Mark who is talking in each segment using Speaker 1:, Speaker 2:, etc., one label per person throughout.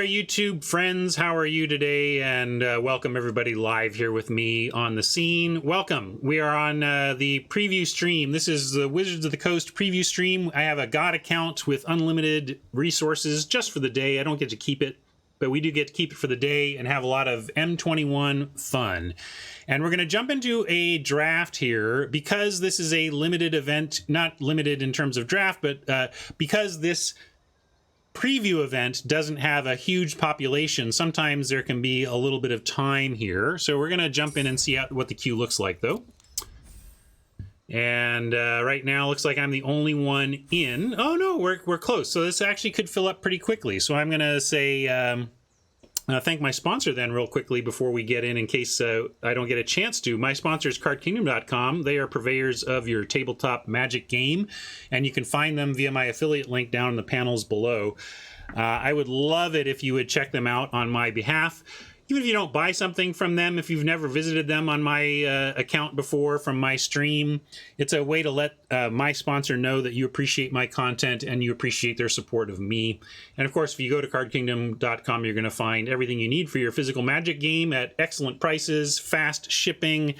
Speaker 1: YouTube friends. How are you today? And welcome everybody live here with me on the scene. Welcome. We are on the preview stream. This is the Wizards of the Coast preview stream. I have a God account with unlimited resources just for the day. I don't get to keep it, but we do get to keep it for the day and have a lot of M21 fun. And we're going to jump into a draft here because this is a limited event, not limited in terms of draft, but because this preview event doesn't have a huge population, sometimes there can be a little bit of time here. So we're going to jump in and see what the queue looks like, though. And right now, looks like I'm the only one in. Oh, no, we're close. So this actually could fill up pretty quickly. So I'm going to say thank my sponsor then real quickly before we get in case I don't get a chance to. My sponsor is cardkingdom.com. They are purveyors of your tabletop Magic game, and you can find them via my affiliate link down in the panels below. I would love it if you would check them out on my behalf. Even if you don't buy something from them, if you've never visited them on my account before from my stream, it's a way to let my sponsor know that you appreciate my content and you appreciate their support of me. And of course, if you go to cardkingdom.com, you're going to find everything you need for your physical Magic game at excellent prices, fast shipping,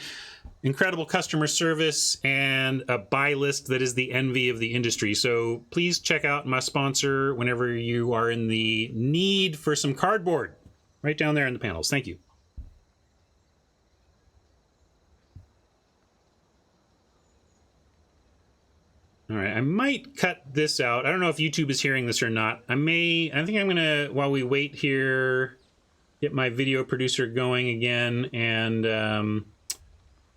Speaker 1: incredible customer service, and a buy list that is the envy of the industry. So please check out my sponsor whenever you are in the need for some cardboard. Right down there in the panels. Thank you. All right, I might cut this out. I don't know if YouTube is hearing this or not. I think I'm gonna, while we wait here, get my video producer going again and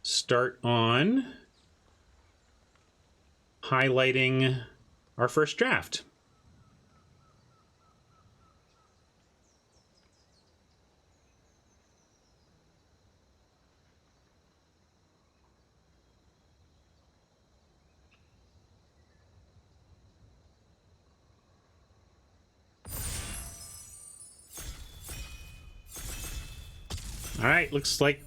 Speaker 1: start on highlighting our first draft. All right, looks like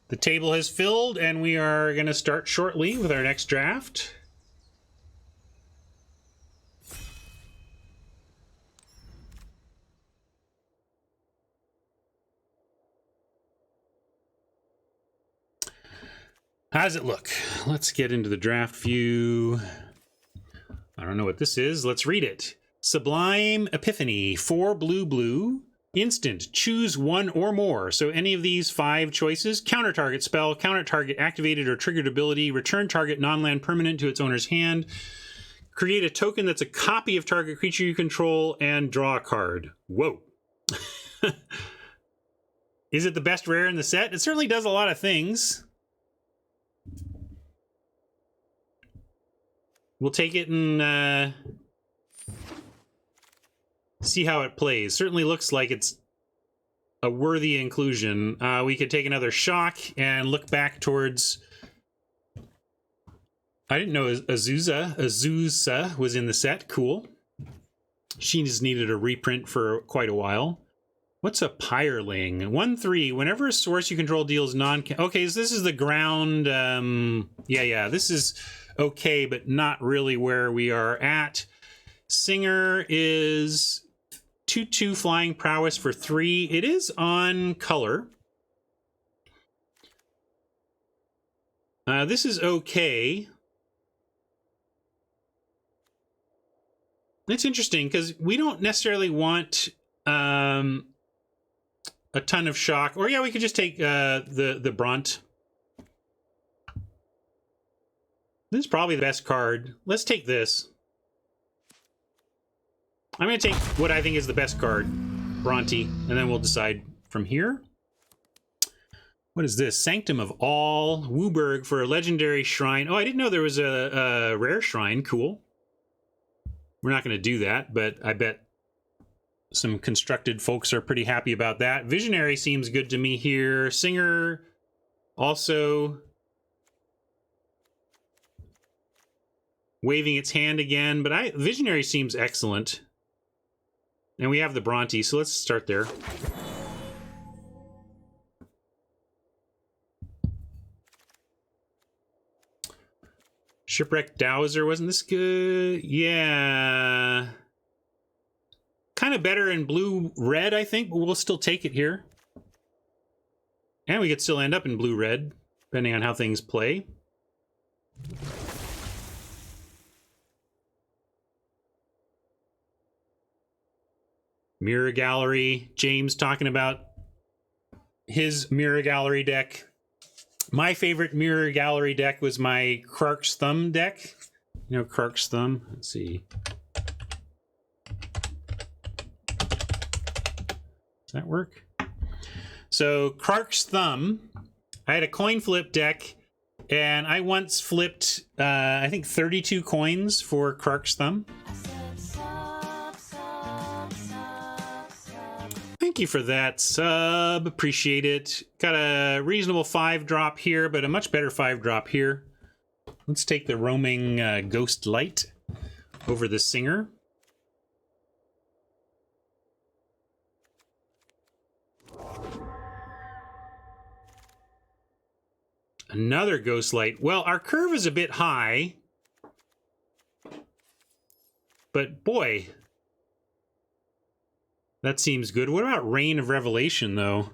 Speaker 1: the table has filled, and we are going to start shortly with our next draft. How does it look? Let's get into the draft view. I don't know what this is. Let's read it. Sublime Epiphany, 4 blue. Instant, choose one or more. So any of these 5 choices: counter target spell, counter target activated or triggered ability, return target non-land permanent to its owner's hand, create a token that's a copy of target creature you control, and draw a card. Whoa. Is it the best rare in the set? It certainly does a lot of things. We'll take it and see how it plays. Certainly looks like it's a worthy inclusion. We could take another shock and look back towards... I didn't know Azusa was in the set. Cool. She's needed a reprint for quite a while. What's a Pyreling? 1/3. Whenever a source you control deals okay, so this is the ground... Yeah, this is okay, but not really where we are at. Singer is 2/2 flying prowess for 3. It is on color. This is okay. It's interesting because we don't necessarily want a ton of shock. Or yeah, we could just take the Brunt. This is probably the best card. Let's take this. I'm going to take what I think is the best card, Bronte, and then we'll decide from here. What is this? Sanctum of All, Wooburg for a legendary shrine. Oh, I didn't know there was a rare shrine. Cool. We're not going to do that, but I bet some constructed folks are pretty happy about that. Visionary seems good to me here. Singer also waving its hand again, but Visionary seems excellent. And we have the Bronte, so let's start there. Shipwreck Dowser, wasn't this good? Yeah. kind of better in blue-red, I think, but we'll still take it here. And we could still end up in blue-red, depending on how things play. Mirror Gallery. James talking about his Mirror Gallery deck. My favorite Mirror Gallery deck was my Krark's Thumb deck. You know Krark's Thumb? Let's see. Does that work? So Krark's Thumb, I had a coin flip deck, and I once flipped, I think 32 coins for Krark's Thumb. Thank you for that sub. Appreciate it. Got a reasonable 5-drop here, but a much better 5-drop here. Let's take the roaming Ghost Light over the Singer. Another Ghost Light. Well, our curve is a bit high, but boy, that seems good. What about Reign of Revelation, though?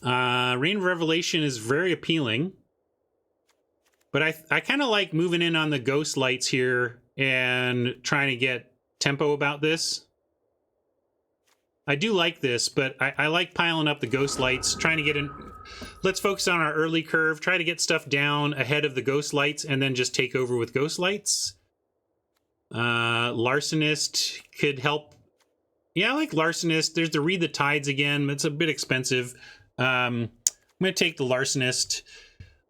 Speaker 1: Reign of Revelation is very appealing, but I kind of like moving in on the Ghost Lights here and trying to get tempo about this. I do like this, but I like piling up the Ghost Lights, trying to get in. Let's focus on our early curve, try to get stuff down ahead of the Ghost Lights, and then just take over with Ghost Lights. Larcenist could help. Yeah, I like Larcenist. There's the Read the Tides again. It's a bit expensive. I'm going to take the Larcenist.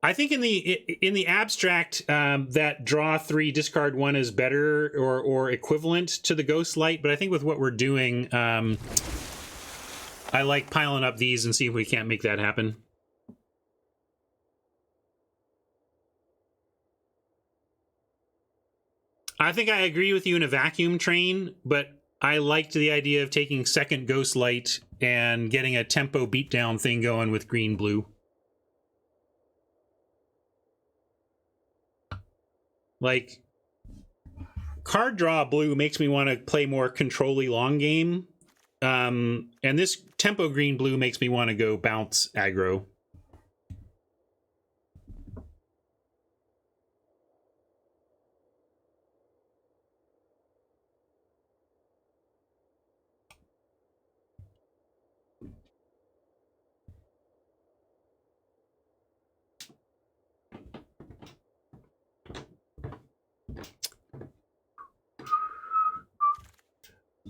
Speaker 1: I think in the abstract, that draw 3, discard 1 is better or equivalent to the Ghost Light, but I think with what we're doing, I like piling up these and see if we can't make that happen. I think I agree with you in a vacuum train, but I liked the idea of taking second Ghost Light and getting a tempo beatdown thing going with green-blue. Like, card draw blue makes me want to play more control-y long game. And this tempo green-blue makes me want to go bounce aggro.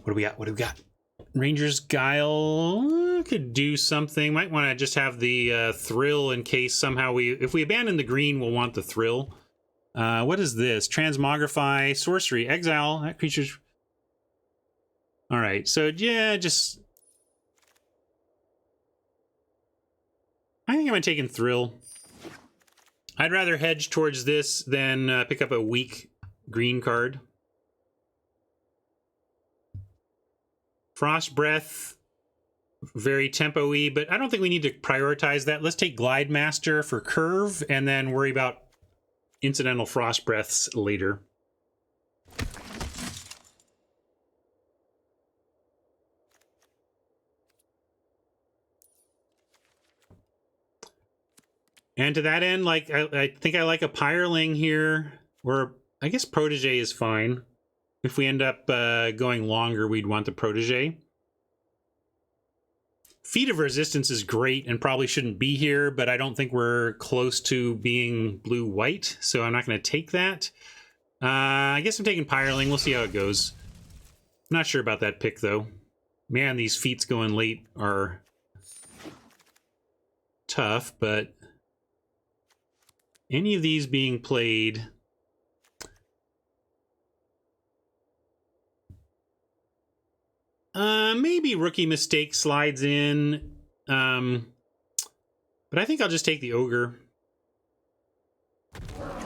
Speaker 1: What do we got? What do we got? Ranger's Guile could do something. Might want to just have the Thrill in case somehow if we abandon the green, we'll want the Thrill. What is this? Transmogrify, Sorcery, Exile. That creature's... All right, so yeah, just... I think I'm taking Thrill. I'd rather hedge towards this than pick up a weak green card. Frost Breath, very tempo-y, but I don't think we need to prioritize that. Let's take Glide Master for curve and then worry about incidental Frost Breaths later. And to that end, like I think I like a Pyreling here, or I guess Protege is fine. If we end up going longer, we'd want the Protege. Feat of Resistance is great and probably shouldn't be here, but I don't think we're close to being blue-white, so I'm not going to take that. I guess I'm taking Pyreling. We'll see how it goes. I'm not sure about that pick, though. Man, these feats going late are tough, but any of these being played... maybe Rookie Mistake slides in, but I think I'll just take the Ogre.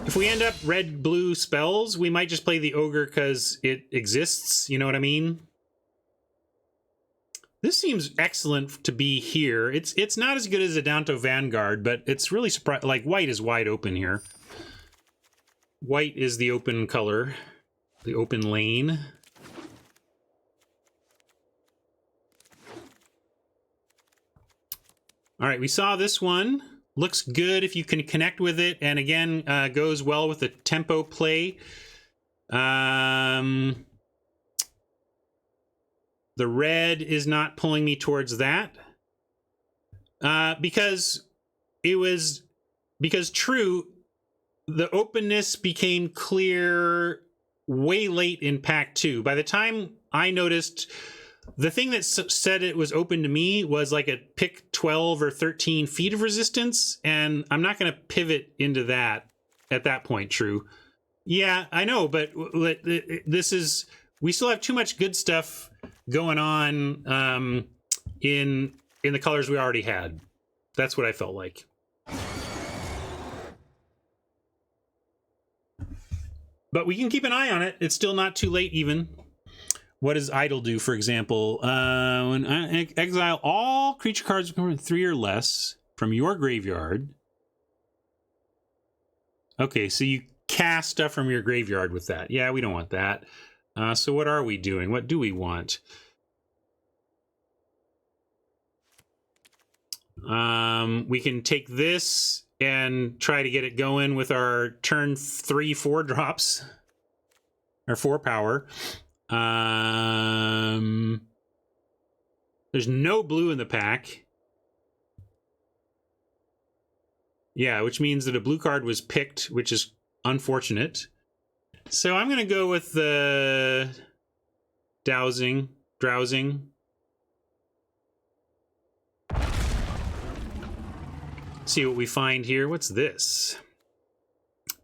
Speaker 1: If we end up red-blue spells, we might just play the Ogre because it exists, you know what I mean? This seems excellent to be here. It's not as good as a Adanto Vanguard, but it's really surprising. Like, white is wide open here. White is the open color, the open lane. All right, we saw this one. Looks good if you can connect with it, and again, goes well with the tempo play. The red is not pulling me towards that. Because true, the openness became clear way late in pack 2. By the time I noticed, the thing that said it was open to me was like a pick 12 or 13 feet of resistance, and I'm not going to pivot into that at that point, true. Yeah, I know, but this is... We still have too much good stuff going on in the colors we already had. That's what I felt like. But we can keep an eye on it. It's still not too late even. What does Idle do, for example? When exile all creature cards from 3 or less from your graveyard. Okay, so you cast stuff from your graveyard with that. Yeah, we don't want that. So what are we doing? What do we want? We can take this and try to get it going with our turn 3/4 drops. Or 4 power. There's no blue in the pack. Yeah, which means that a blue card was picked, which is unfortunate. So I'm going to go with the drowsing. See what we find here. What's this?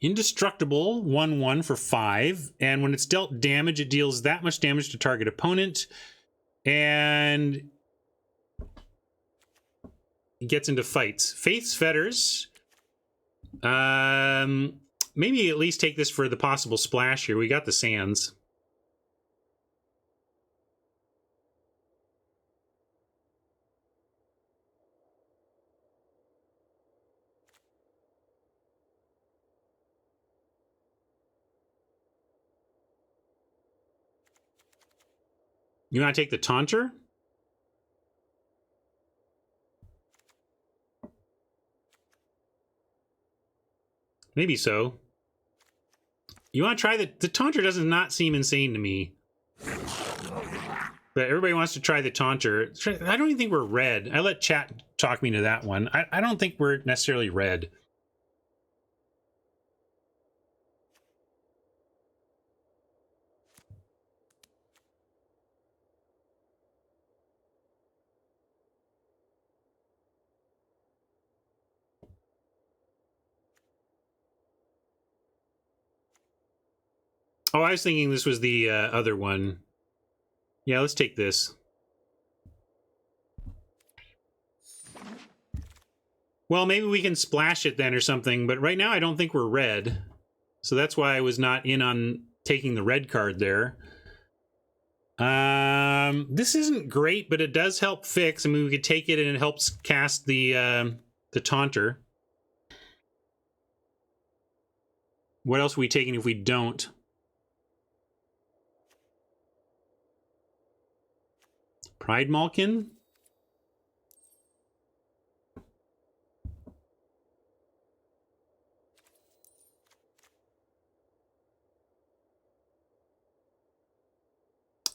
Speaker 1: Indestructible, 1/1 for 5. And when it's dealt damage, it deals that much damage to target opponent. And it gets into fights. Faith's Fetters. Maybe at least take this for the possible splash here. We got the sands. You want to take the Taunter? Maybe so. You want to try the Taunter? Does not seem insane to me. But everybody wants to try the Taunter. I don't even think we're red. I let chat talk me to that one. I don't think we're necessarily red. Oh, I was thinking this was the other one. Yeah, let's take this. Well, maybe we can splash it then or something, but right now I don't think we're red. So that's why I was not in on taking the red card there. This isn't great, but it does help fix. I mean, we could take it and it helps cast the Taunter. What else are we taking if we don't? Pride Malkin?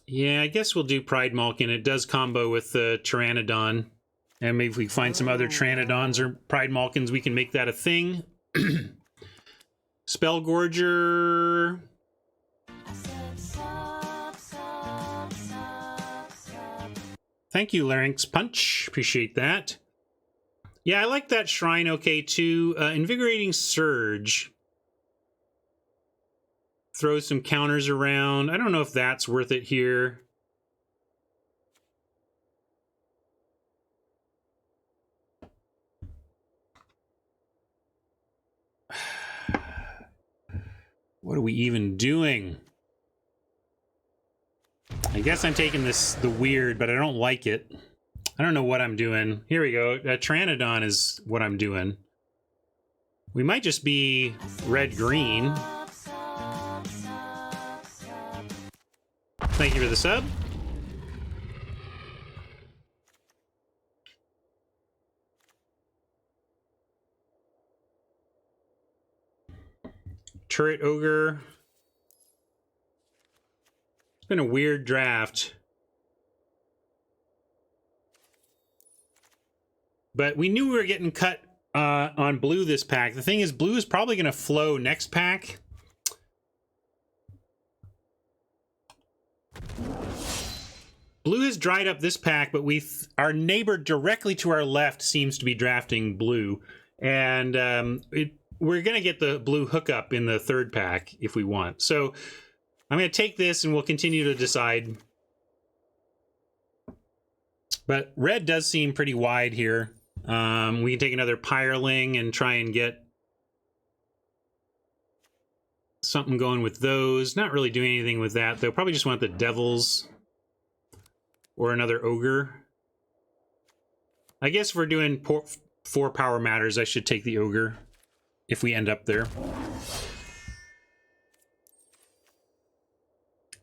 Speaker 1: Yeah, I guess we'll do Pride Malkin. It does combo with the Pteranodon. And maybe if we find some other Pteranodons or Pride Malkins, we can make that a thing. Spellgorger. Thank you, Larynx Punch. Appreciate that. Yeah, I like that Shrine okay, too. Invigorating Surge. Throw some counters around. I don't know if that's worth it here. What are we even doing? I guess I'm taking the weird, but I don't like it. I don't know what I'm doing. Here we go. Pteranodon is what I'm doing. We might just be red-green. Thank you for the sub. Turret Ogre. It's been a weird draft. But we knew we were getting cut on blue this pack. The thing is, blue is probably going to flow next pack. Blue has dried up this pack, but our neighbor directly to our left seems to be drafting blue. And we're going to get the blue hookup in the third pack if we want. So I'm going to take this and we'll continue to decide. But red does seem pretty wide here. We can take another Pyreling and try and get something going with those. Not really doing anything with that, though. Probably just want the Devils or another Ogre. I guess if we're doing 4 power matters, I should take the Ogre if we end up there.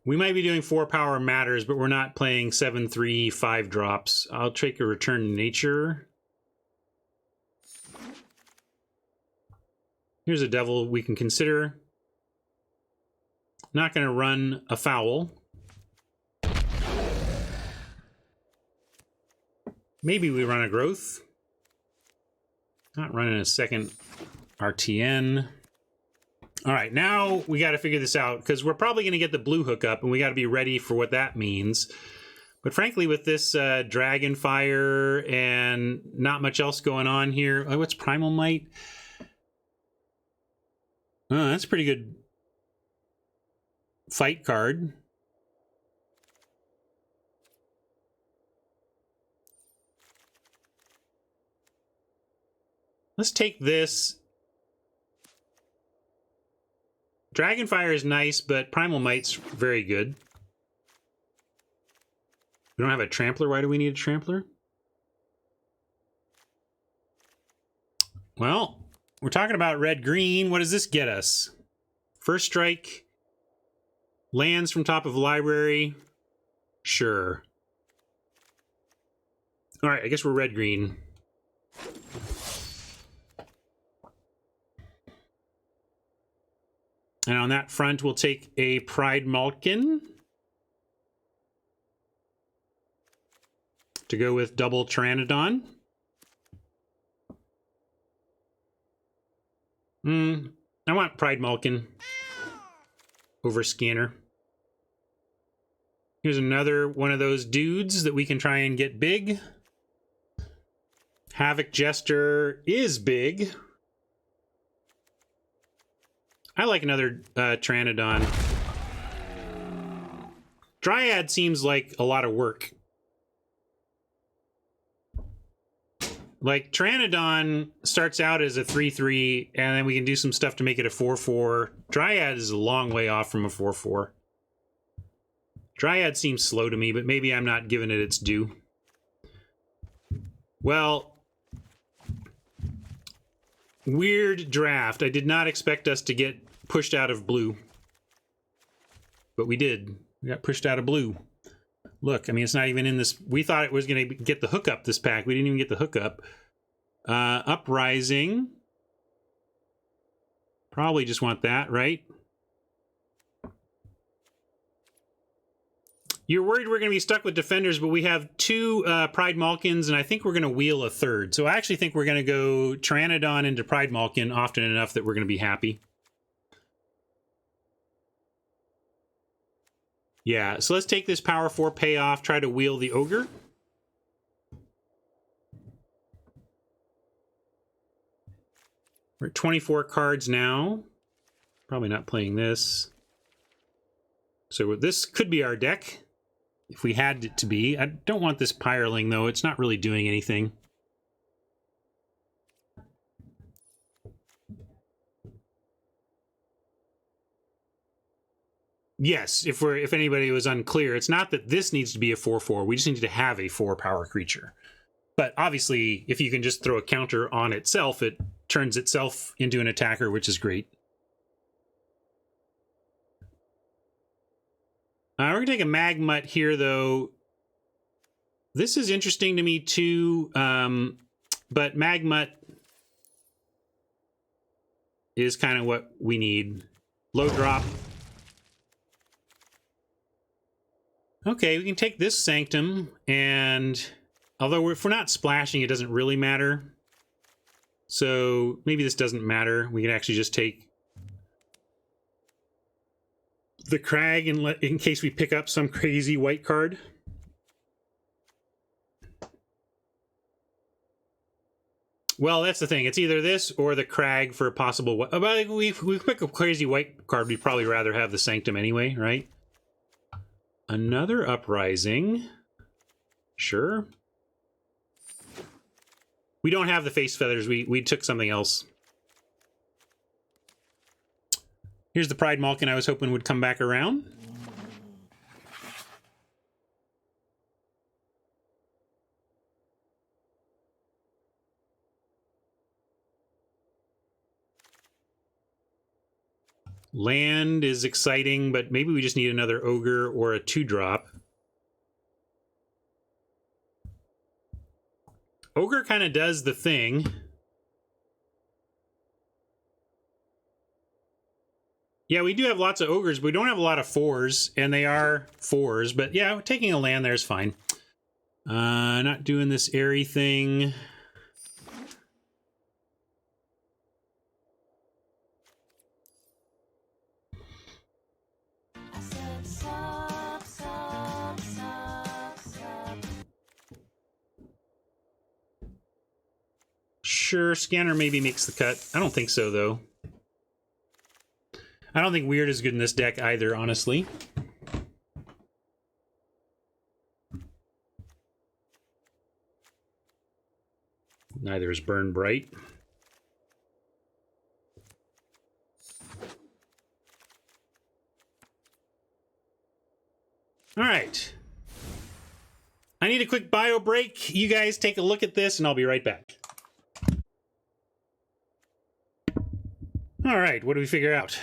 Speaker 1: We might be doing 4 power matters, but we're not playing 7/3 5 drops. I'll take a Return to Nature. Here's a Devil we can consider. Not going to run a Foul. Maybe we run a Growth. Not running a second RTN. All right, now we got to figure this out because we're probably going to get the blue hookup and we got to be ready for what that means. But frankly, with this Dragonfire and not much else going on here. Oh, what's Primal Might? Oh, that's a pretty good fight card. Let's take this. Dragonfire is nice, but Primal Might's very good. We don't have a Trampler. Why do we need a Trampler? Well, we're talking about red-green. What does this get us? First strike. Lands from top of library. Sure. All right, I guess we're red-green. And on that front, we'll take a Pride Malkin to go with double Pteranodon. I want Pride Malkin over Scanner. Here's another one of those dudes that we can try and get big. Havoc Jester is big. I like another Pteranodon. Dryad seems like a lot of work. Like, Pteranodon starts out as a 3/3, and then we can do some stuff to make it a 4/4. Dryad is a long way off from a 4/4. Dryad seems slow to me, but maybe I'm not giving it its due. Well, weird draft. I did not expect us to get pushed out of blue. But we did. We got pushed out of blue. Look, I mean, it's not even in this. We thought it was going to get the hookup this pack. We didn't even get the hookup. Uprising. Probably just want that, right? You're worried we're going to be stuck with defenders, but we have 2 Pride Malkins, and I think we're going to wheel a third. So I actually think we're going to go Pteranodon into Pride Malkin often enough that we're going to be happy. Yeah, so let's take this Power 4 payoff, try to wheel the Ogre. We're at 24 cards now. Probably not playing this. So this could be our deck, if we had it to be. I don't want this Pyreling, though. It's not really doing anything. Yes, if anybody was unclear, it's not that this needs to be a 4/4. We just need to have a 4-power creature. But obviously, if you can just throw a counter on itself, it turns itself into an attacker, which is great. We're going to take a Magmut here, though. This is interesting to me, too. But Magmut is kind of what we need. Low drop. Okay, we can take this Sanctum, and although if we're not splashing, it doesn't really matter. So maybe this doesn't matter. We can actually just take the Crag in case we pick up some crazy white card. Well, that's the thing. It's either this or the Crag for a possible... But if we pick a crazy white card, we'd probably rather have the Sanctum anyway, right? Another Uprising. Sure. We don't have the Face Feathers. We took something else. Here's the Pride Malkin I was hoping would come back around. Land is exciting, but maybe we just need another Ogre or a 2-drop. Ogre kind of does the thing. Yeah, we do have lots of Ogres, but we don't have a lot of 4s, and they are 4s. But yeah, taking a land there is fine. Not doing this airy thing. Sure, Scanner maybe makes the cut. I don't think so, though. I don't think Weird is good in this deck either, honestly. Neither is Burn Bright. All right. I need a quick bio break. You guys take a look at this, and I'll be right back. All right, what do we figure out?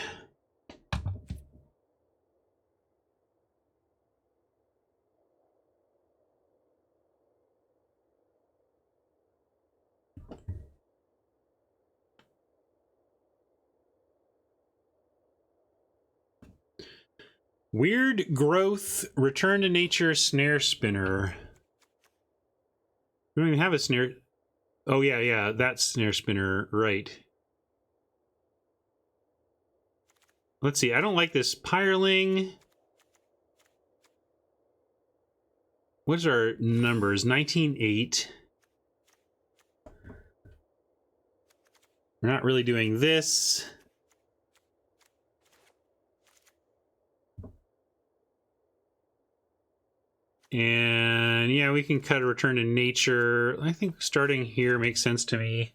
Speaker 1: Weird Growth, Return to Nature, Snare Spinner. We don't even have a snare. Oh, yeah, that's Snare Spinner, right. Let's see, I don't like this Pyreling. What's our numbers? 19.8. We're not really doing this. And yeah, we can cut a Return to Nature. I think starting here makes sense to me.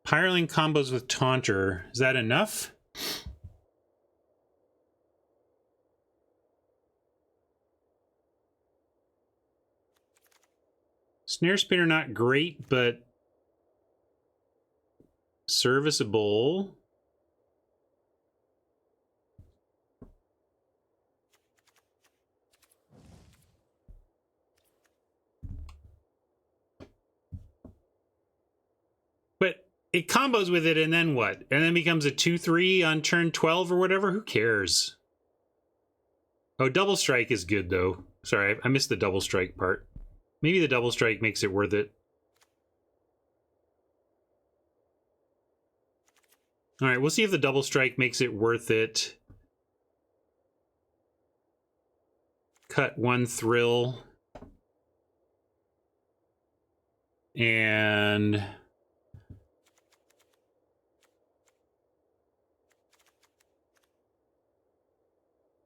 Speaker 1: Pyreling combos with Taunter. Is that enough? Snare Spinner not great, but serviceable. But it combos with it, and then what? And then becomes a 2-3 on turn 12 or whatever? Who cares? Oh, Double Strike is good, though. Sorry, I missed the Double Strike part. Maybe the Double Strike makes it worth it. All right, we'll see if the Double Strike makes it worth it. Cut one Thrill. And...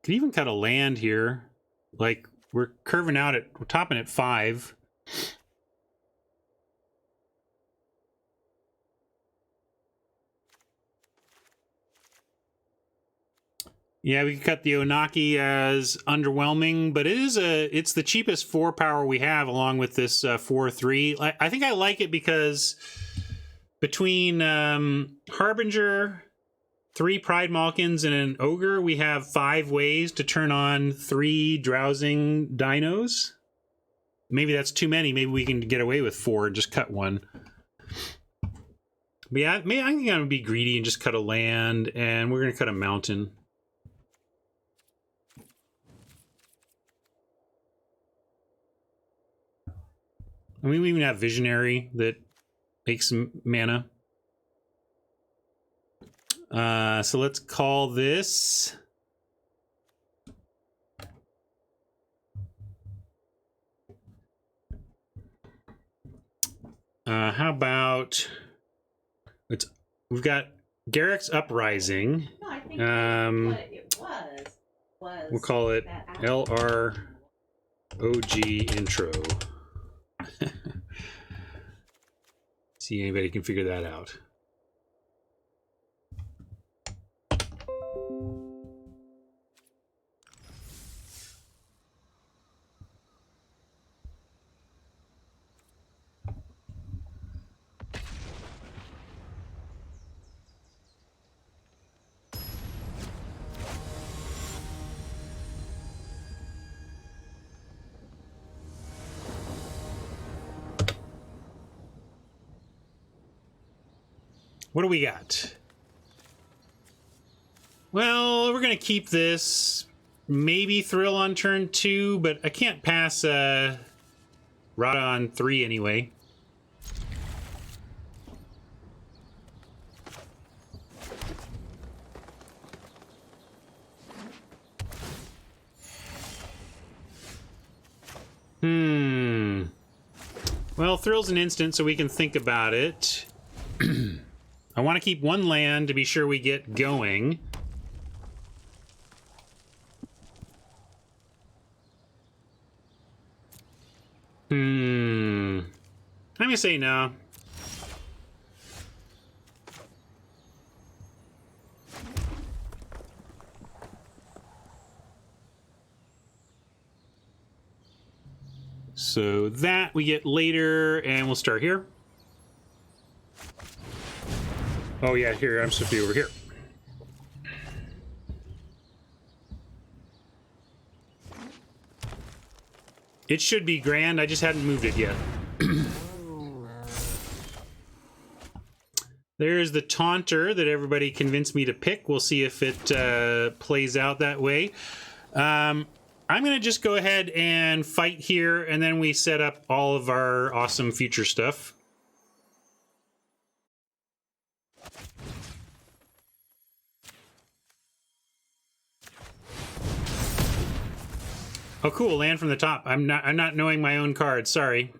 Speaker 1: could even cut a land here. Like, we're curving out at... we're topping at 5. Yeah, we could cut the Onaki as underwhelming, but it's the cheapest 4 power we have, along with this 4/3. I think I like it because between Harbinger, 3 Pride Malkins, and an Ogre, we have 5 ways to turn on 3 drowsing dinos. Maybe that's too many. Maybe we can get away with 4 and just cut one. But yeah, maybe I think I'm gonna be greedy and just cut a land, and we're gonna cut a mountain. I mean, we even have Visionary that makes some mana. So let's call this. How about we've got Garrick's Uprising.
Speaker 2: No, I think what it was
Speaker 1: We'll call it LROG intro. See anybody can figure that out. What do we got? Well, we're going to keep this. Maybe Thrill on turn 2, but I can't pass Rada on 3 anyway. Well, Thrill's an instant, so we can think about it. I want to keep one land to be sure we get going. I'm gonna say no. So that we get later, and we'll start here. Oh yeah, here, I'm supposed to be over here. It should be grand, I just hadn't moved it yet. There's the Taunter that everybody convinced me to pick. We'll see if it plays out that way. I'm going to just go ahead and fight here, and then we set up all of our awesome future stuff. Oh, cool! Land from the top. I'm not knowing my own cards. Sorry.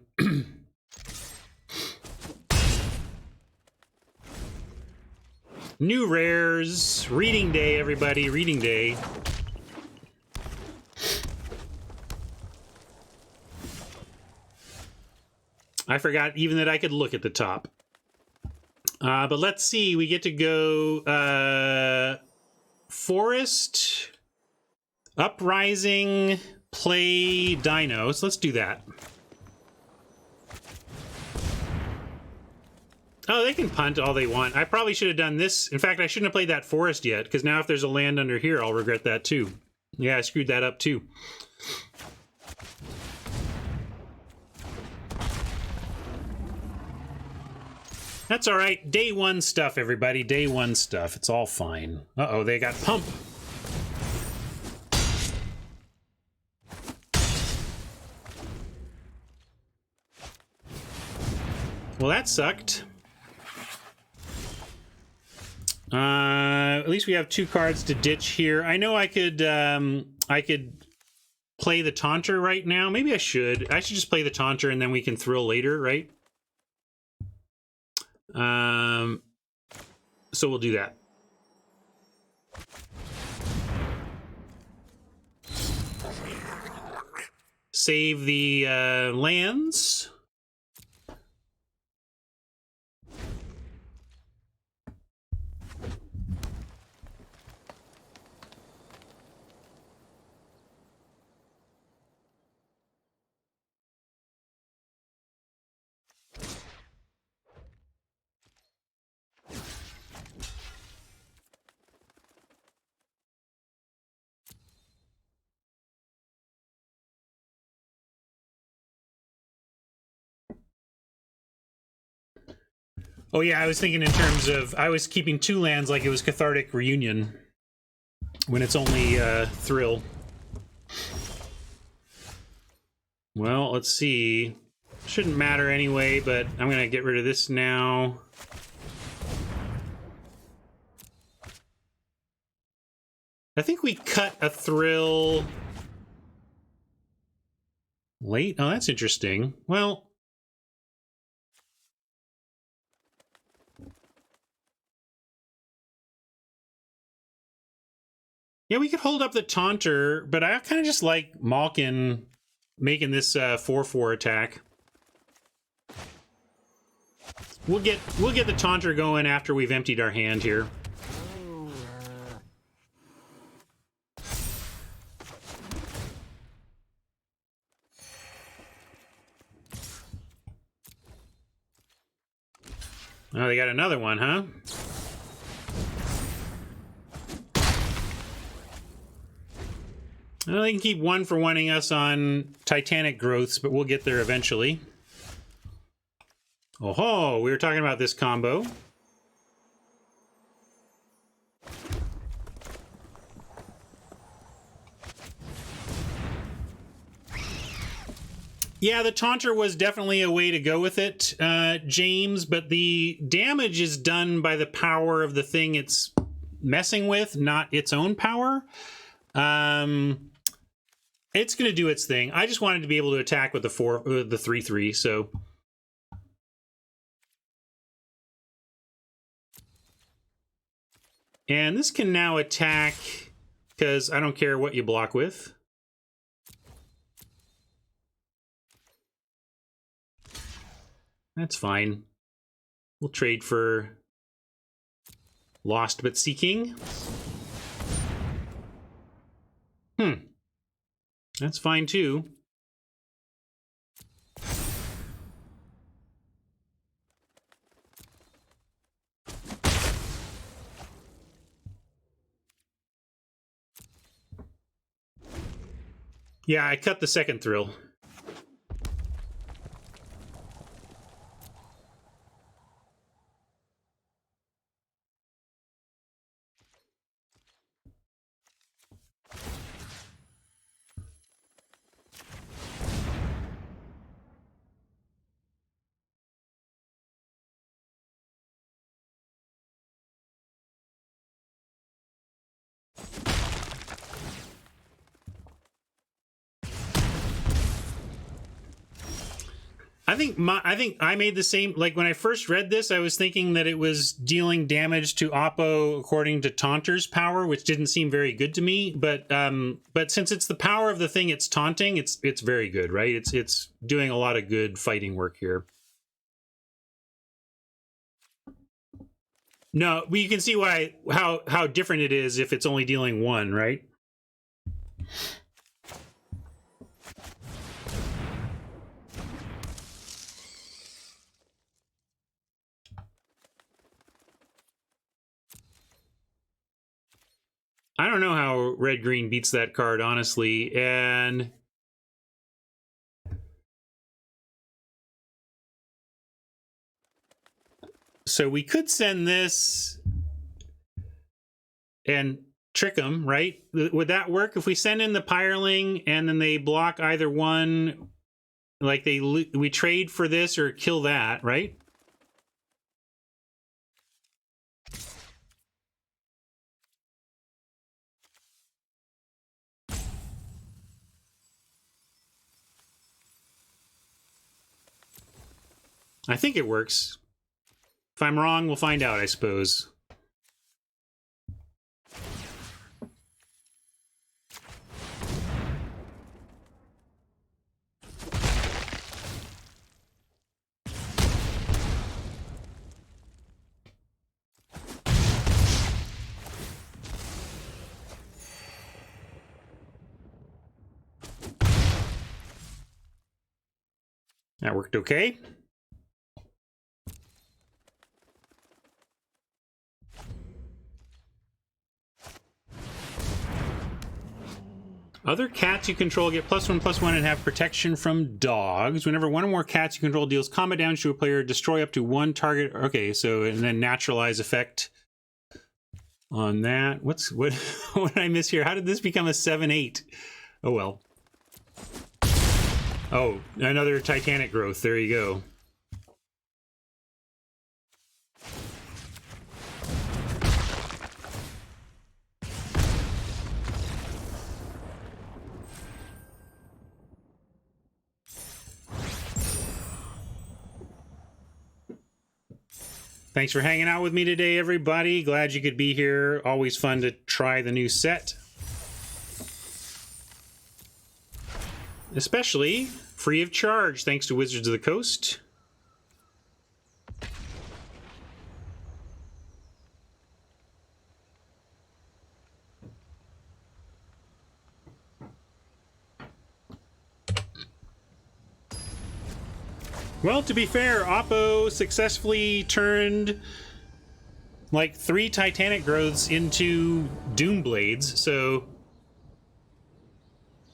Speaker 1: New rares. Reading day, everybody. Reading day. I forgot even that I could look at the top. But let's see. We get to go Forest, Uprising, play Dinos. Let's do that. Oh, they can punt all they want. I probably should have done this. In fact, I shouldn't have played that Forest yet, because now if there's a land under here, I'll regret that too. Yeah, I screwed that up too. That's all right. Day one stuff, everybody. Day one stuff. It's all fine. Uh-oh, they got Pump. Well, that sucked. At least we have 2 cards to ditch here. I know I could play the Taunter right now. Maybe I should. I should just play the Taunter and then we can Thrill later, right? So we'll do that. Save the lands. Oh yeah, I was thinking in terms of, I was keeping 2 lands like it was Cathartic Reunion, when it's only Thrill. Well, let's see. Shouldn't matter anyway, but I'm gonna get rid of this now. I think we cut a Thrill late. Oh, that's interesting. Well, yeah, we could hold up the Taunter, but I kind of just like Malkin making this 4/4 attack. We'll get the Taunter going after we've emptied our hand here. Oh, they got another one, huh? Well, they can keep 1-for-1ing us on Titanic growths, but we'll get there eventually. Oh ho! We were talking about this combo. Yeah, the Taunter was definitely a way to go with it, James, but the damage is done by the power of the thing it's messing with, not its own power. It's going to do its thing. I just wanted to be able to attack with the 3/3, so... And this can now attack, because I don't care what you block with. That's fine. We'll trade for Lost but Seeking. That's fine too. Yeah, I cut the second Thrill. I think I made the same, like when I first read this, I was thinking that it was dealing damage to Oppo according to Taunter's power, which didn't seem very good to me, but since it's the power of the thing it's taunting, it's very good, right? It's doing a lot of good fighting work here. No, well, you can see how different it is if it's only dealing 1, right? I don't know how red-green beats that card, honestly, and... So we could send this and trick them, right? Would that work? If we send in the Pyreling and then they block either one, like we trade for this or kill that, right? I think it works. If I'm wrong, we'll find out, I suppose. That worked okay. Other cats you control get +1/+1 and have protection from dogs. Whenever one or more cats you control deals combat damage to a player, destroy up to one target. Okay, so and then naturalize effect on that. What what did I miss here? How did this become a 7/8? Oh well. Oh, another Titanic growth. There you go. Thanks for hanging out with me today, everybody. Glad you could be here. Always fun to try the new set. Especially free of charge, thanks to Wizards of the Coast. Well, to be fair, Oppo successfully turned like 3 Titanic growths into Doom Blades, so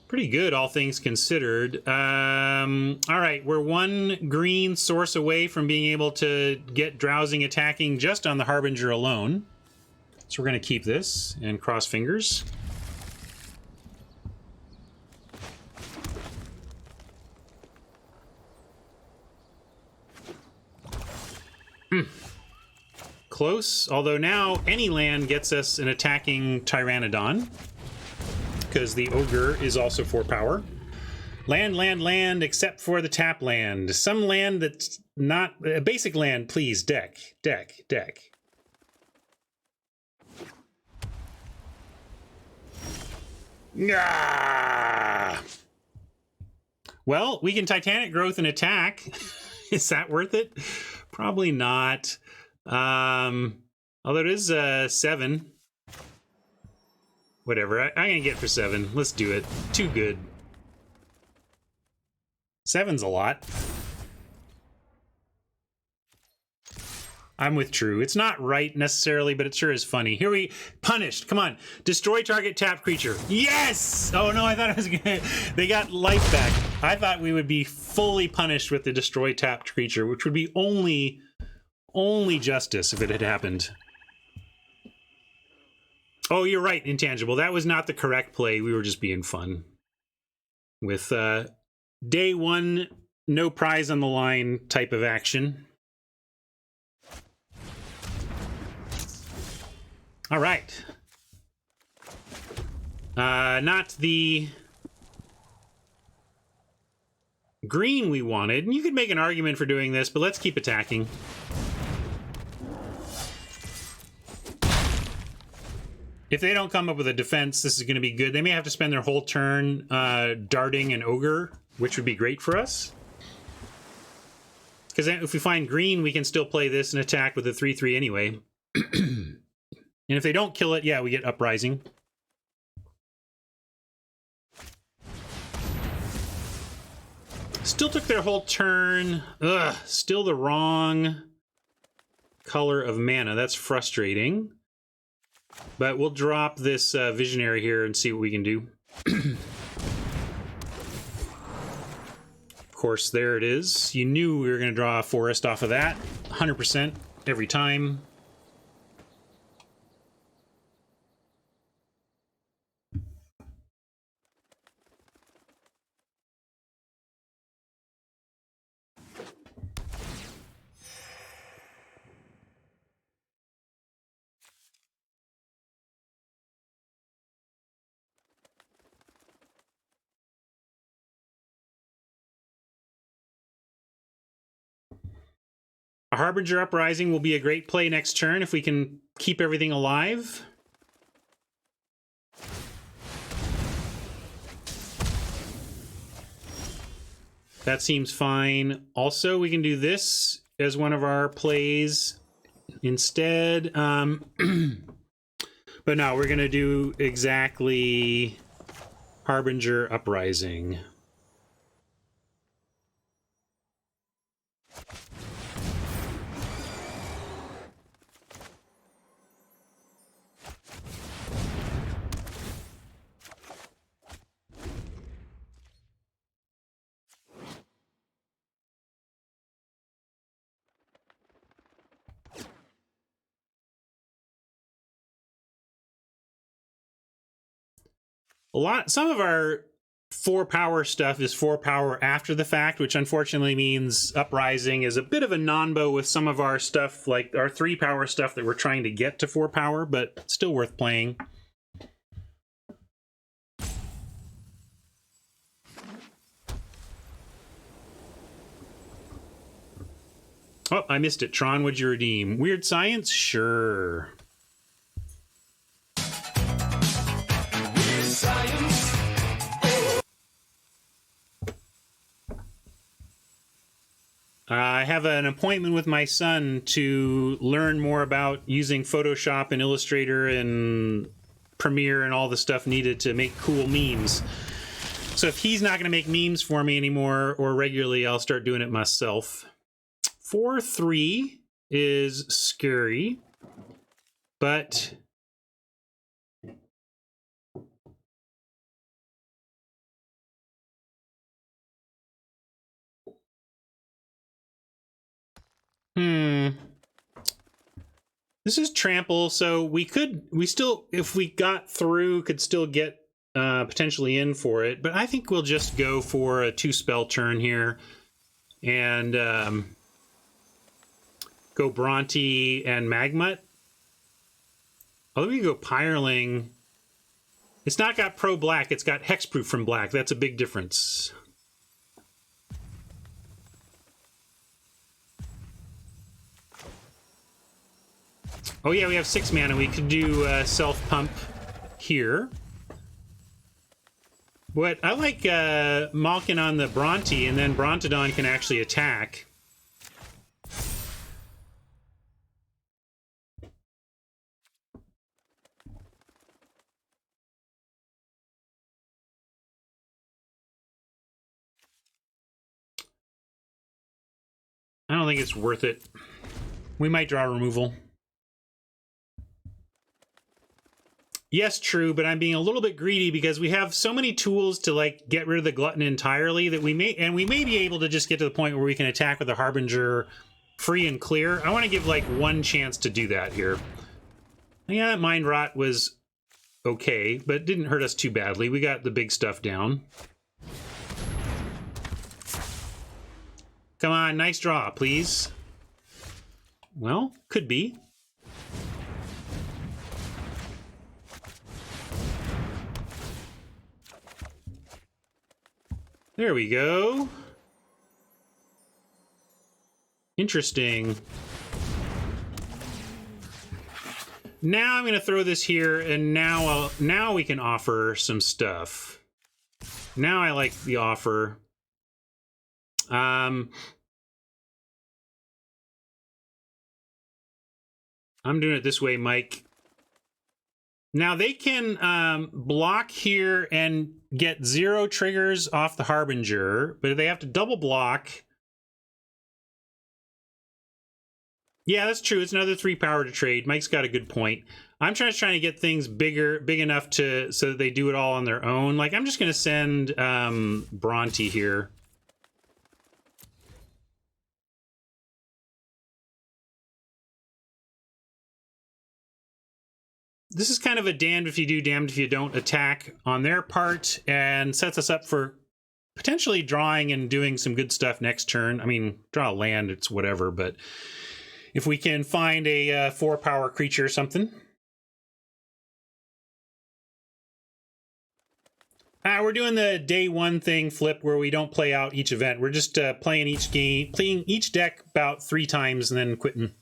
Speaker 1: pretty good, all things considered. All right, we're 1 green source away from being able to get Drowsing attacking just on the Harbinger alone. So we're going to keep this and cross fingers. Close, although now any land gets us an attacking Pteranodon, because the Ogre is also 4 power. Land, land, land, except for the tap land. Some land that's not... a basic land, please. Deck, deck, deck. Ah! Well, we can Titanic Growth and attack. Is that worth it? Probably not. Although it is 7. Whatever, I'm gonna get for 7. Let's do it. Too good. 7's a lot. I'm with True. It's not right necessarily, but it sure is funny. Here we... Punished. Come on. Destroy target tapped creature. Yes! Oh no, I thought I was gonna... They got life back. I thought we would be fully punished with the destroy tapped creature, which would be only justice if it had happened. Oh, you're right, Intangible. That was not the correct play. We were just being fun. With day 1, no prize on the line type of action. All right. Not the green we wanted. And you could make an argument for doing this, but let's keep attacking. If they don't come up with a defense, this is going to be good. They may have to spend their whole turn darting an Ogre, which would be great for us. Because if we find green, we can still play this and attack with a 3/3 anyway. And if they don't kill it, yeah, we get Uprising. Still took their whole turn. Ugh, still the wrong color of mana. That's frustrating. But we'll drop this Visionary here and see what we can do. Of course, there it is. You knew we were going to draw a forest off of that. 100% every time. A Harbinger Uprising will be a great play next turn if we can keep everything alive. That seems fine. Also, we can do this as one of our plays instead. But no, we're going to do exactly Harbinger Uprising. Some of our 4 power stuff is 4 power after the fact, which unfortunately means Uprising is a bit of a non-bow with some of our stuff, like our 3 power stuff that we're trying to get to 4 power, but still worth playing. Oh, I missed it. Tron, would you redeem? Weird Science? Sure. Weird Science. I have an appointment with my son to learn more about using Photoshop and Illustrator and Premiere and all the stuff needed to make cool memes. So if he's not going to make memes for me anymore or regularly, I'll start doing it myself. 4-3 is scary, but this is trample, so we still, if we got through, could still get potentially in for it, but I think we'll just go for a 2-spell turn here and go Bronte and Magmut. Although we can go Pyreling. It's not got pro black, it's got hexproof from black. That's a big difference. Oh yeah, we have 6 mana. We could do self-pump here. But I like Malkin on the Bronte, and then Brontodon can actually attack. I don't think it's worth it. We might draw removal. Yes, true, but I'm being a little bit greedy because we have so many tools to like get rid of the Glutton entirely that we may be able to just get to the point where we can attack with the Harbinger free and clear. I want to give like one chance to do that here. Yeah, Mind Rot was okay, but it didn't hurt us too badly. We got the big stuff down. Come on, nice draw, please. Well, could be. There we go. Interesting. Now I'm going to throw this here, and now we can offer some stuff. Now I like the offer. I'm doing it this way, Mike. Now they can block here and get 0 triggers off the Harbinger, but they have to double block. Yeah, that's true. It's another 3 power to trade. Mike's got a good point. I'm trying to get things big enough so that they do it all on their own. Like, I'm just going to send Bronte here. This is kind of a damned if you do, damned if you don't attack on their part, and sets us up for potentially drawing and doing some good stuff next turn. I mean, draw a land, it's whatever, but if we can find a 4-power creature or something. We're doing the day 1 thing, Flip, where we don't play out each event. We're just playing each deck about 3 times and then quitting.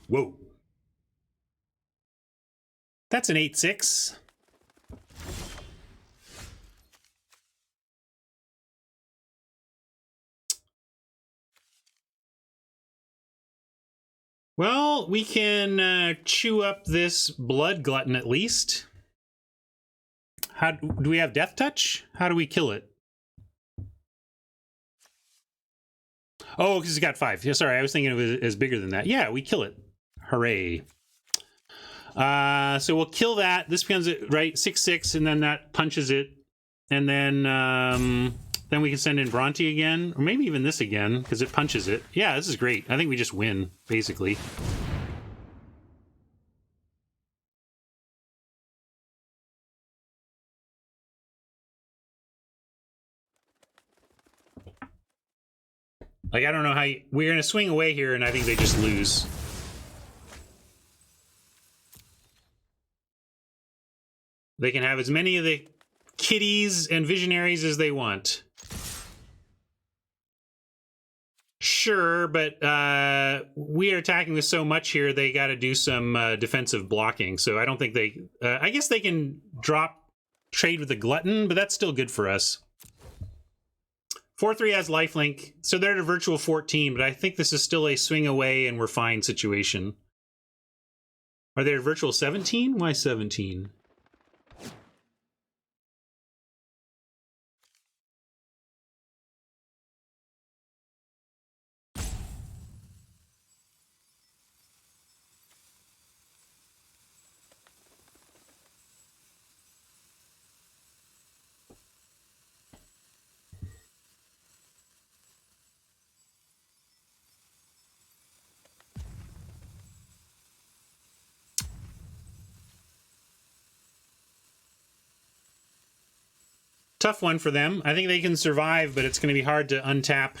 Speaker 1: Whoa. That's an 8/6. Well, we can chew up this Blood Glutton at least. Do we have Death Touch? How do we kill it? Oh, because it's got 5. Yeah, sorry, I was thinking it was bigger than that. Yeah, we kill it. Hooray. So we'll kill that. This becomes it, right? 6/6, and then that punches it. And then we can send in Bronte again, or maybe even this again, because it punches it. Yeah, this is great. I think we just win, basically. Like, I don't know how we're going to swing away here, and I think they just lose. They can have as many of the kitties and visionaries as they want. Sure, but we are attacking with so much here, they got to do some defensive blocking. So I don't think they... I guess they can trade with the Glutton, but that's still good for us. 4/3 has lifelink, so they're at a virtual 14, but I think this is still a swing away and we're fine situation. Are they at virtual 17? Why 17? Tough one for them. I think they can survive, but it's going to be hard to untap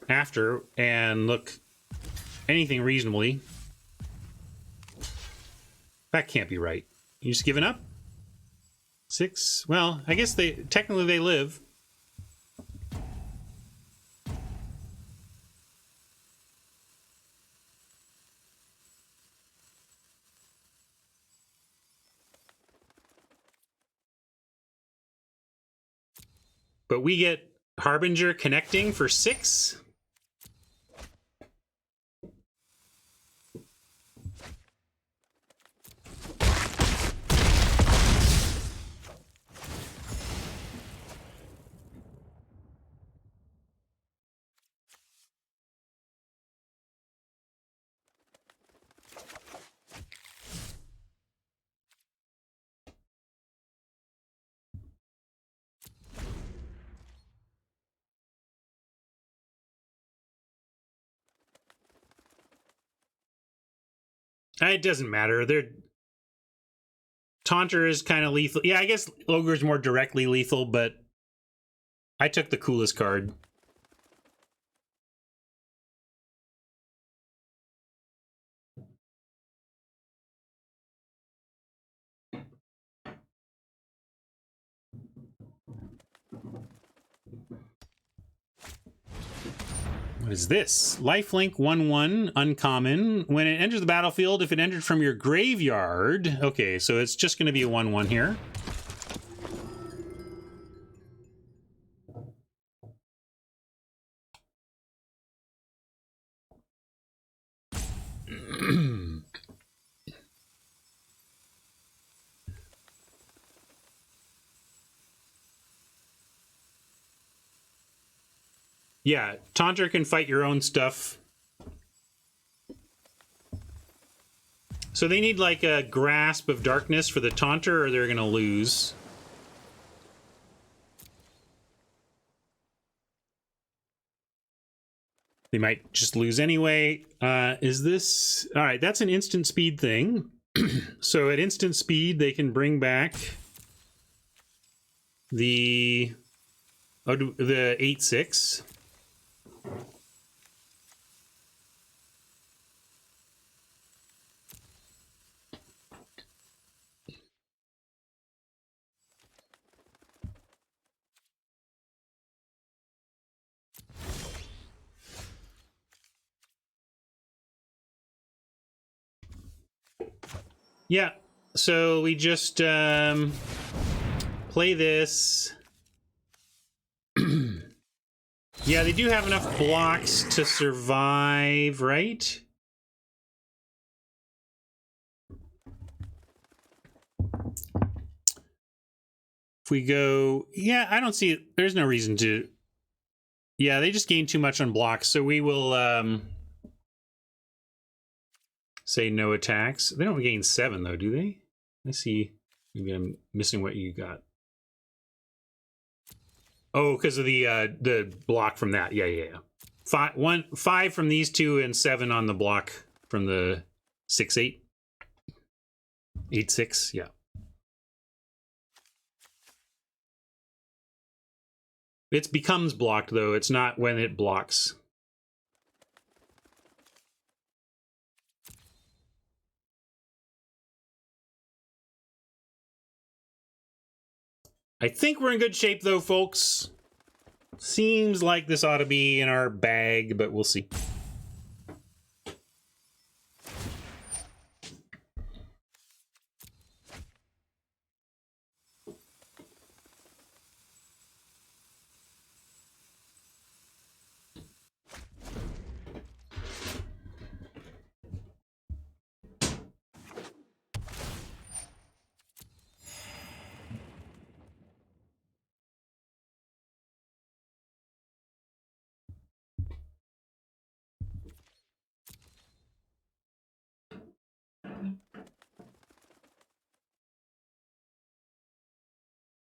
Speaker 1: after and look anything reasonably. That can't be right. You just giving up? 6? Well, I guess technically they live. But we get Harbinger connecting for 6? It doesn't matter. Taunter is kind of lethal. Yeah, I guess Ogre's more directly lethal, but I took the coolest card. What is this? Lifelink 1/1, uncommon. When it enters the battlefield, if it entered from your graveyard... Okay, so it's just going to be a 1/1 here. Yeah, Taunter can fight your own stuff. So they need like a grasp of darkness for the Taunter, or they're going to lose. They might just lose anyway. Is this... All right, that's an instant speed thing. So at instant speed, they can bring back the 8/6. Yeah, so we just play this. Yeah, they do have enough blocks to survive, right? If we go... Yeah, I don't see it. There's no reason to Yeah, they just gain too much on blocks, so we will say no attacks. They don't gain 7 though, do they? Let's see. Maybe I'm missing what you got. Oh, because of the block from that. Yeah. 5 from these two and 7 on the block from the 6-8. 8-6, yeah. It becomes blocked though. It's not when it blocks. I think we're in good shape though, folks. Seems like this ought to be in our bag, but we'll see.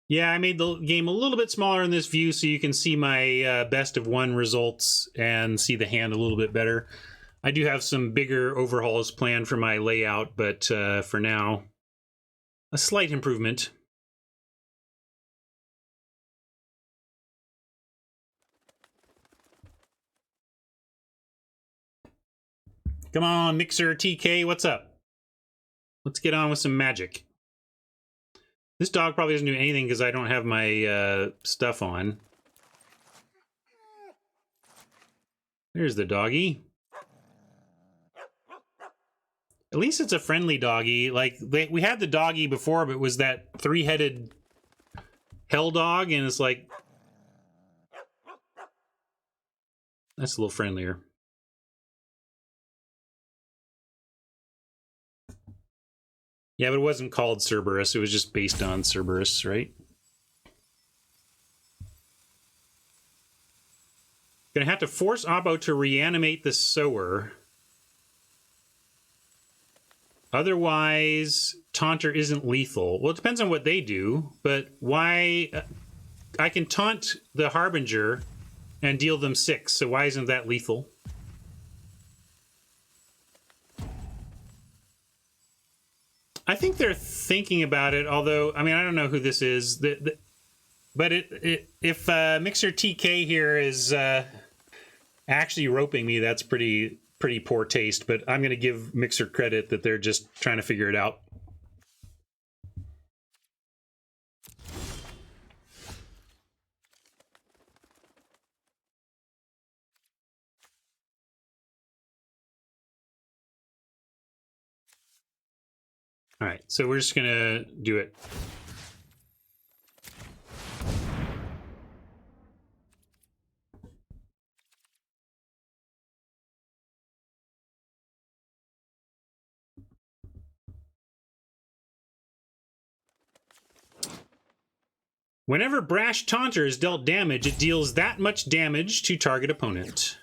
Speaker 1: Yeah, I made the game a little bit smaller in this view so you can see my best of 1 results and see the hand a little bit better. I do have some bigger overhauls planned for my layout, but for now, a slight improvement. Come on, Mixer TK, what's up? Let's get on with some magic. This dog probably doesn't do anything because I don't have my stuff on. There's the doggy. At least it's a friendly doggy. Like, we had the doggy before, but it was that 3-headed hell dog, and it's like... That's a little friendlier. Yeah, but it wasn't called Cerberus. It was just based on Cerberus, right? Gonna have to force Oppo to reanimate the sower. Otherwise, Taunter isn't lethal. Well, it depends on what they do, but why... I can taunt the Harbinger and deal them 6, so why isn't that lethal? I think they're thinking about it, although, I mean, I don't know who this is. But if Mixer TK here is actually roping me, that's pretty poor taste. But I'm going to give Mixer credit that they're just trying to figure it out. All right, so we're just going to do it. Whenever Brash Taunter is dealt damage, it deals that much damage to target opponent.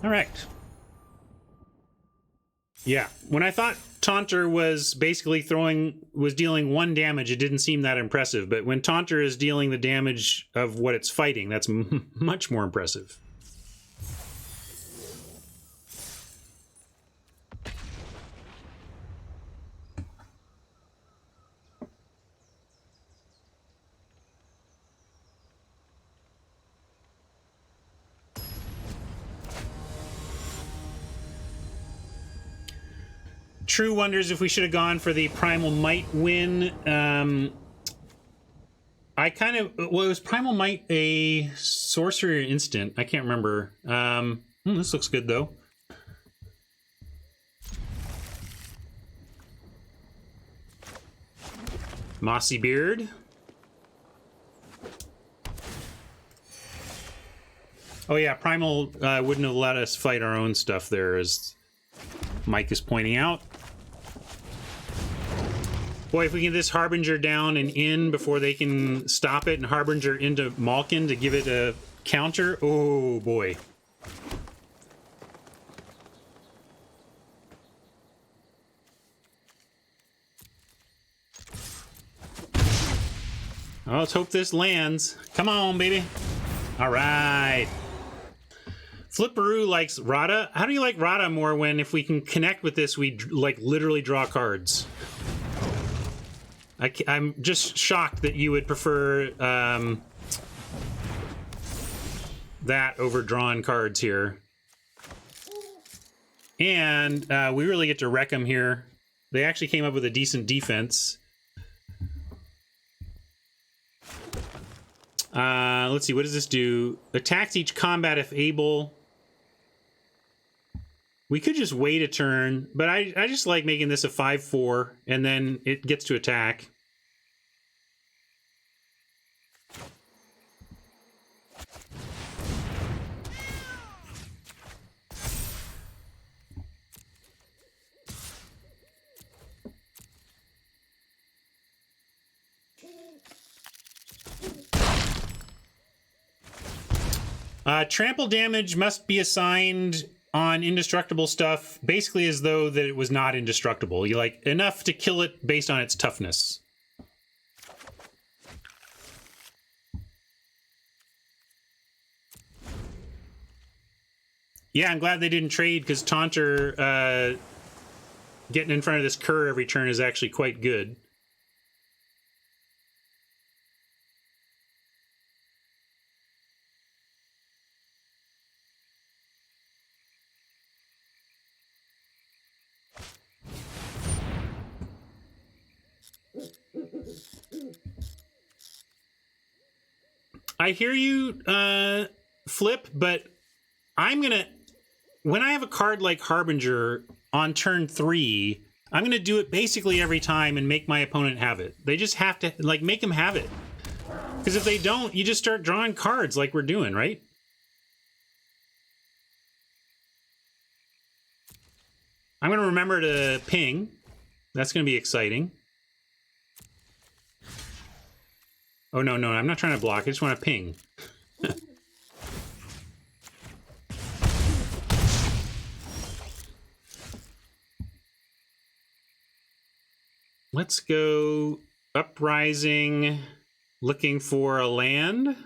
Speaker 1: All right. Yeah, when I thought Taunter was basically dealing 1 damage, it didn't seem that impressive. But when Taunter is dealing the damage of what it's fighting, that's much more impressive. True wonders if we should have gone for the Primal Might win. I kind of... Well, was Primal Might a sorcerer or instant? I can't remember. This looks good, though. Mossy Beard. Oh yeah, Primal wouldn't have let us fight our own stuff there, as Mike is pointing out. Boy, if we get this Harbinger down and in before they can stop it, and Harbinger into Malkin to give it a counter, oh boy. Oh, let's hope this lands. Come on, baby. All right. Flipperoo likes Rada. How do you like Rada more when if we can connect with this, we like literally draw cards? I'm just shocked that you would prefer that over drawn cards here. And we really get to wreck them here. They actually came up with a decent defense. Let's see, what does this do? Attacks each combat if able. We could just wait a turn, but I just like making this a 5/4, and then it gets to attack. Trample damage must be assigned on indestructible stuff, basically as though that it was not indestructible. You like enough to kill it based on its toughness. Yeah, I'm glad they didn't trade, because Taunter getting in front of this cur every turn is actually quite good. I hear you, Flip, but I'm gonna... When I have a card like Harbinger on turn 3, I'm gonna do it basically every time and make my opponent have it. They just have to, like, make them have it. Because if they don't, you just start drawing cards like we're doing, right? I'm gonna remember to ping. That's gonna be exciting. Oh, no, I'm not trying to block. I just want to ping. Let's go Uprising, looking for a land.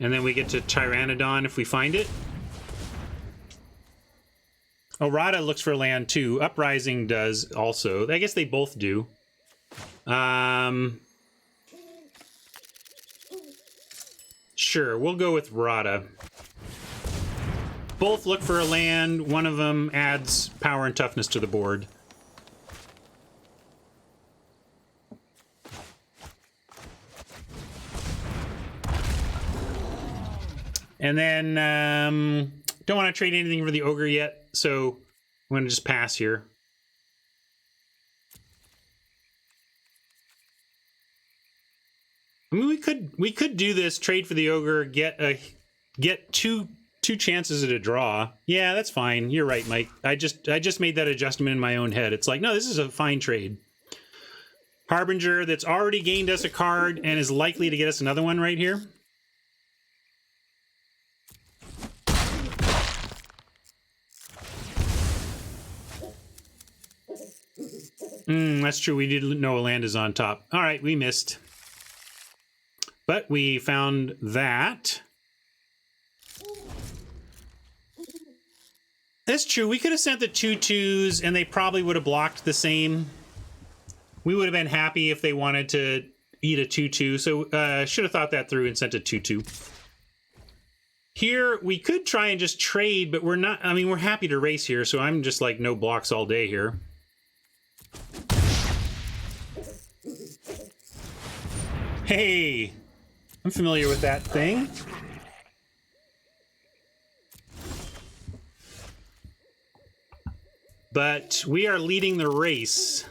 Speaker 1: And then we get to Tyrannodon if we find it. Oh, Rada looks for land too. Uprising does also. I guess they both do. Sure, we'll go with Rada. Both look for a land. One of them adds power and toughness to the board. And then, don't want to trade anything for the Ogre yet, so I'm going to just pass here. I mean, we could do this, trade for the Ogre, get two chances at a draw. Yeah, that's fine. You're right, Mike. I just made that adjustment in my own head. It's like, no, this is a fine trade. Harbinger that's already gained us a card and is likely to get us another one right here. That's true. We didn't know a land is on top. All right, we missed. But we found that. That's true. We could have sent the 2/2s and they probably would have blocked the same. We would have been happy if they wanted to eat a 2/2. So should have thought that through and sent a 2/2. Here, we could try and just trade, but we're not. I mean, we're happy to race here, so I'm just like no blocks all day here. Hey, I'm familiar with that thing. But we are leading the race.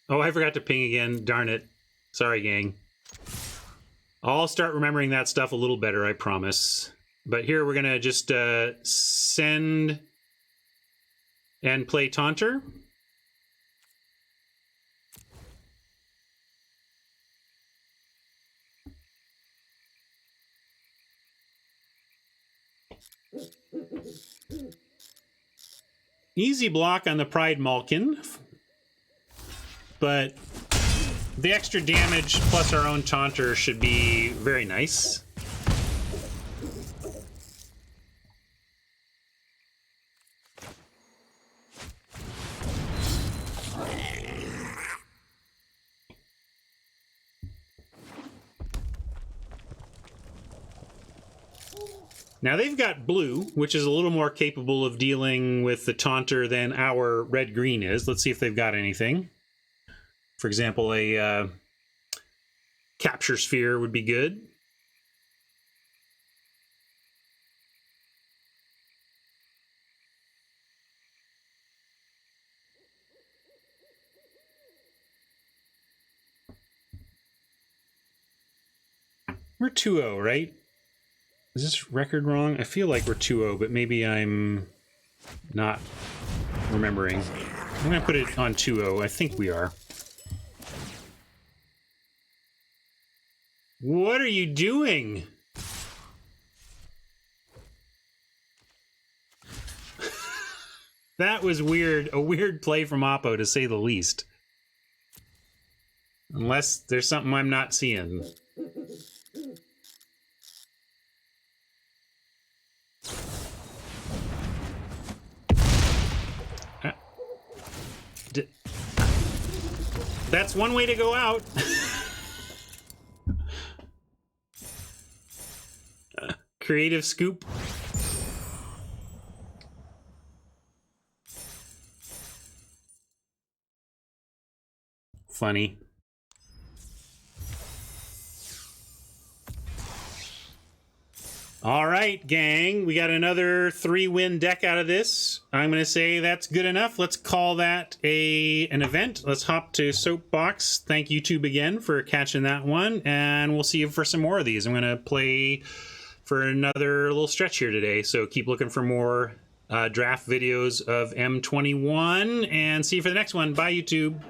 Speaker 1: Oh, I forgot to ping again. Darn it. Sorry, gang. I'll start remembering that stuff a little better, I promise. But here we're going to just send and play Taunter. Easy block on the Pride Malkin, but the extra damage plus our own Taunter should be very nice. Now they've got blue, which is a little more capable of dealing with the Taunter than our red-green is. Let's see if they've got anything. For example, a Capture Sphere would be good. We're 2-0, right? Is this record wrong? I feel like we're 2-0, but maybe I'm not remembering. I'm going to put it on 2-0. I think we are. What are you doing? That was weird. A weird play from Oppo, to say the least. Unless there's something I'm not seeing. That's one way to go out. Creative scoop. Funny. All right, gang. We got another 3-win deck out of this. I'm going to say that's good enough. Let's call that an event. Let's hop to Soapbox. Thank YouTube again for catching that one. And we'll see you for some more of these. I'm going to play for another little stretch here today. So keep looking for more draft videos of M21. And see you for the next one. Bye, YouTube.